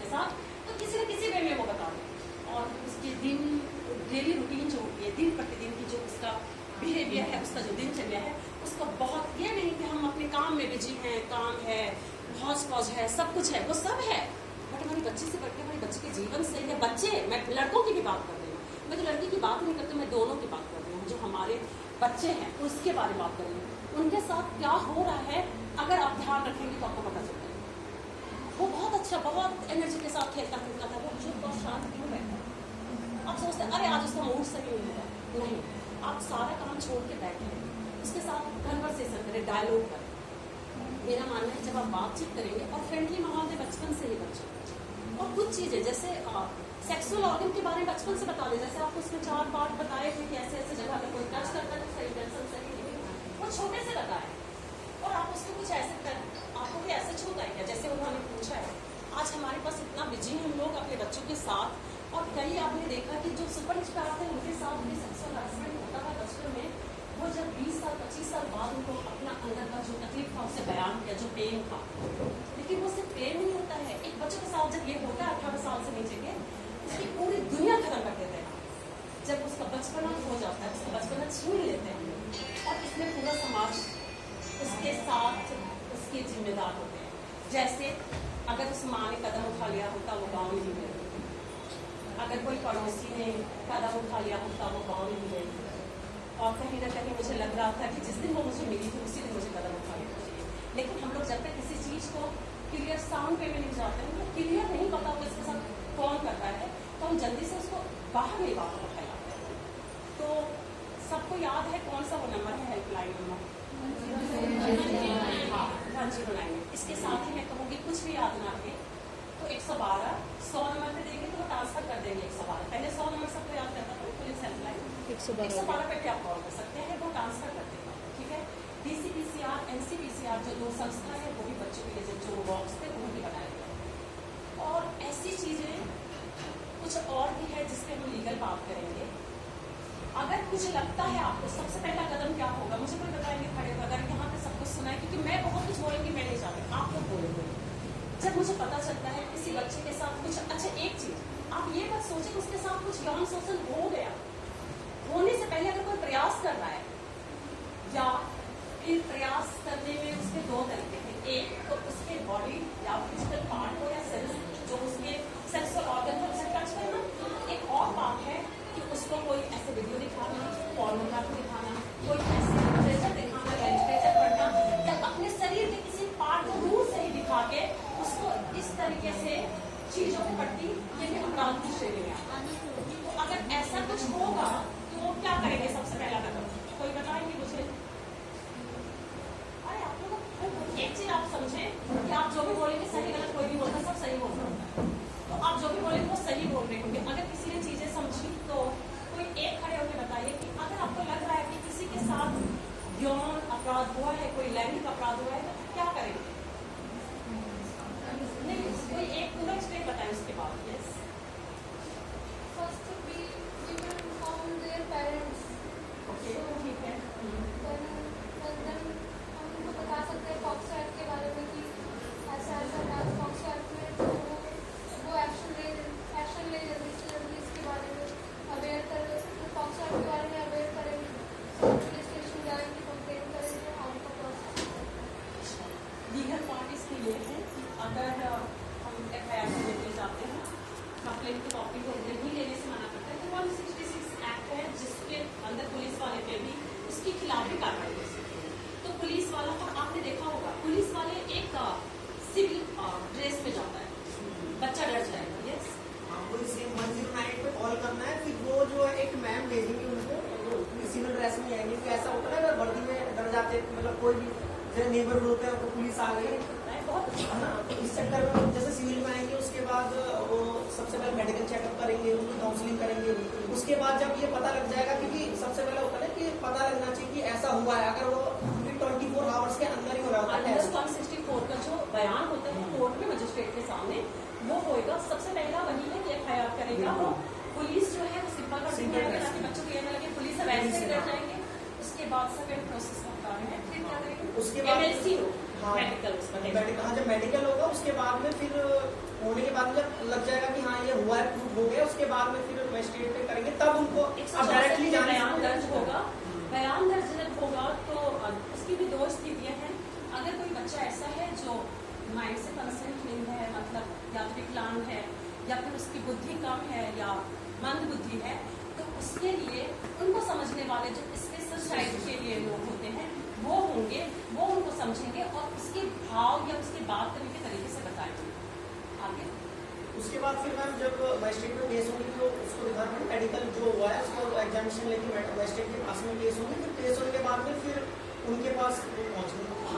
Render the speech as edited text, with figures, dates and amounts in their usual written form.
के साथ, तो किसी न किसी वे में वो बता दें। और उसकी डेली रूटीन जो होती है, दिन प्रतिदिन की जो उसका बिहेवियर है, उसका जो दिनचर्या है, उसका बहुत, ये नहीं कि हम अपने काम में बिजी हैं, काम है, हौज पौज है, सब कुछ है, वो सब है, बट हमारी बच्ची से बढ़कर हमारी बच्ची के जीवन से है। बच्चे, मैं लड़कों की भी बात कर रही हूँ, मैं तो लड़की की बात नहीं करती, मैं दोनों की बात कर रही हूँ। जो हमारे बच्चे हैं उसके बारे में बात कर रही हूँ, उनके साथ क्या हो रहा है, अगर आप ध्यान रखेंगे तो आपको पता चलता है। वो बहुत अच्छा, बहुत एनर्जी के साथ खेलता कूदता था, वो मुझे बहुत शांत क्यों बैठा। आप सोचते हैं अरे आज उसका मूड सही नहीं है, नहीं, आप सारा काम छोड़ के बैठे, उसके साथ कन्वर्सेशन करें, डायलॉग करें। मेरा मानना है जब आप बातचीत करेंगे और फ्रेंडली माहौल में बचपन से ही बच्चे, और कुछ चीजें जैसे सेक्सुअल ऑर्गन के बारे में बचपन से बता दें, जैसे आपको उसमें 4 पार्ट बताए थे कि ऐसे ऐसे जगह पर कोई टच करता है सही, टेंशन सही नहीं, वो छोटे से बताए। और आप उसको कुछ ऐसे कर, आपको भी ऐसे छूता है क्या, जैसे उन्होंने पूछा है। आज हमारे पास इतना बिजी हम लोग अपने बच्चों के साथ, और कई आपने देखा कि जो सुपर स्टार थे उनके साथ भी सेक्सुअल हरासमेंट होता था बचपन में। वो जब 20 साल 25 साल बाद उनको अपना अंदर का जो तकलीफ था उसे बयान किया, जो पेन था, लेकिन वो सिर्फ पेन नहीं होता है। एक बच्चे के साथ जब ये होता है 18 साल से नीचे के, उसकी पूरी दुनिया खत्म कर देते हैं। जब उसका बचपना हो जाता है, उसका बचपना छीन लेते हैं, और इसमें पूरा समाज उसके साथ उसके जिम्मेदार होते हैं। जैसे अगर उस माँ ने कदम उठा लिया होता, वो गाँव नहीं गई। अगर कोई पड़ोसी ने कदम उठा लिया होता, वो गाँव नहीं गई। और कहीं ना कहीं मुझे लग रहा था कि जिस दिन वो मुझे मिली थी उसी दिन मुझे कदम उठा लेना चाहिए। लेकिन हम लोग जब तक किसी चीज़ को क्लियर साउंड पे में नहीं जाते हैं, मतलब क्लियर नहीं पता हो इसके साथ कौन करता है, तो हम जल्दी से उसको बाहर नहीं बात को फैलाते हैं। तो सबको याद है कौन सा वो नंबर है, हेल्पलाइन नंबर? हाँ, 1099। इसके साथ ही मैं कहूँगी कुछ भी याद ना रहे तो 112 100 नंबर पे देंगे तो वो ट्रांसफर कर देंगे 112। पहले 100 नंबर सबको याद करता था, पुलिस हेल्पलाइन 112 पे भी आप कॉल कर सकते हैं, वो ट्रांसफर कर देगा। ठीक है। DCPCR NCPCR जो 2 संस्था है, वो भी बच्चों के लिए जो बॉक्स थे वो भी बनाए गए। और ऐसी चीजें कुछ और भी है जिसपे हम लीगल बात करेंगे। अगर कुछ लगता है आपको, सबसे पहला कदम क्या होगा, मुझे कोई बताएंगे खड़े हो, अगर यहाँ पे सब कुछ सुना है, क्योंकि मैं बहुत कुछ बोलूंगी, मैं नहीं चाहती आप लोग बोलेंगे। जब मुझे पता चलता है किसी बच्चे के साथ कुछ, अच्छा एक चीज आप ये मत सोचे कि उसके साथ कुछ यौन शोषण हो गया, होने से पहले अगर कोई प्रयास कर रहा है, या फिर प्रयास करने में उसके 2 तरीके हैं। एक तो उसके बॉडी या फिजिकल पार्ट हो या सेल्स जो उसके सेक्सुअल ऑर्गन को उसे टच करना। एक और बात है कि उसको कोई ऐसे वीडियो दिखाना, पोर्नोग्राफी दिखाना, कोई ऐसे ट्रेजर दिखाना, ट्रेजर करना, या अपने शरीर के किसी पार्ट को दूर से ही दिखा के उसको इस तरीके से चीजों को पट्टी, ये भी अपराध की श्रेणी में आता है। तो अगर ऐसा कुछ होगा तो वो क्या करेंगे, सबसे पहला कदम कोई बताएंगे मुझे? अरे आप लोग एक चीज आप समझे कि आप जो भी बोलेंगे सही गलत कोई भी बोलता, सब सही बोल सकता है, तो आप जो भी बोलेंगे वो सही बोल रहे होंगे। अगर किसी ने चीजें समझी तो कोई एक खड़े होकर बताइए कि अगर आपको लग रहा है कि किसी के साथ यौन अपराध हुआ है, कोई लैंगिक अपराध हुआ है, तो क्या करेंगे? नहीं, कोई एक पूरा स्टेप बताएं उसके बाद। Yes, First we will inform their parents. Okay, ठीक है। then हम उनको बता सकते हैं पॉक्सो एक्ट के बारे में कि ऐसा ऐसा डांस पॉक्सो एक्ट में वो एक्शन ले जल्दी से जल्दी इसके बारे में अवेयर करें, तो पॉक्सो एक्ट के बारे में अवेयर करेंगे, पुलिस स्टेशन जाएंगे, कंप्लेन करेंगे, आगे का प्रोसेस। लीगल पार्ट इसके लिए है कि अगर हम FIR लेके जाते हैं, कंप्लेन की कॉपी को नहीं लेने से मना करते हैं, तो 166 एक्ट है जिसके अंदर पुलिस वाले पे भी उसकी खिलाफी कार्रवाई हो सकती है। तो पुलिस वाला, और आपने देखा होगा पुलिस वाले एक सिविल ड्रेस में जाता है, बच्चा डर जाएगा। यस, आपको इसे 109 पे कॉल करना है, फिर वो जो है एक मैम भेजेंगे उनको, सिविल ड्रेस में आएंगे। तो ऐसा होता है ना, वर्दी में डर जाते, मतलब कोई भी जैसे नेबरहुड होते हैं, पुलिस आ गई बहुत अच्छा है ना, तो इस चक्कर में जैसे सिविल में आएंगे, उसके बाद वो सबसे पहले मेडिकल चेकअप करेंगे, उनकी काउंसलिंग करेंगे। उसके बाद जब ये पता लग जाएगा, क्योंकि सबसे पहले होता है कि पता लगना चाहिए कि ऐसा हुआ है, अगर वो 24 आवर्स के अंदर ही हो रहा होता है। 164 का जो बयान होता है कोर्ट में मजिस्ट्रेट के सामने, वो होएगा। सबसे पहला वही है कि FIR करेगा वो पुलिस जो है, वो सिंपल का ताकि बच्चों को ये ना लगे पुलिस अब ऐसे ही डर जाएंगे। उसके बाद सेकंड प्रोसेस होता है, फिर क्या करेंगे? उसके बाद MLC हो, हाँ, मेडिकल, उसका हाँ, जब मेडिकल होगा उसके बाद में फिर होने के बाद जब लग जाएगा कि हाँ ये हुआ है, प्रूफ हो गया, उसके बाद में फिर मजिस्ट्रेट पे करेंगे, तब उनको अब डायरेक्टली बयान दर्ज होगा। बयान दर्ज जब होगा तो उसकी भी दो स्थितियां हैं। अगर कोई बच्चा ऐसा है जो माइंड से कंसेंट नहीं है, मतलब या तो विकलांग है या फिर उसकी बुद्धि कम है या मंद बुद्धि है, तो उसके लिए उनको समझने वाले जो स्पेशल साइड के लिए लोग होते हैं वो होंगे, वो उनको समझेंगे और उसके भाव या उसके बात करने के तरीके से बताएंगे। आगे उसके बाद फिर मैम जब मजिस्ट्रेट में केस होगी तो उसको दिखा रहे मेडिकल जो हुआ है उसको एग्जामिनेशन लेके मजिस्ट्रेट के पास में केस होगी, फिर केस होने के बाद में फिर उनके पास पहुँचेंगे।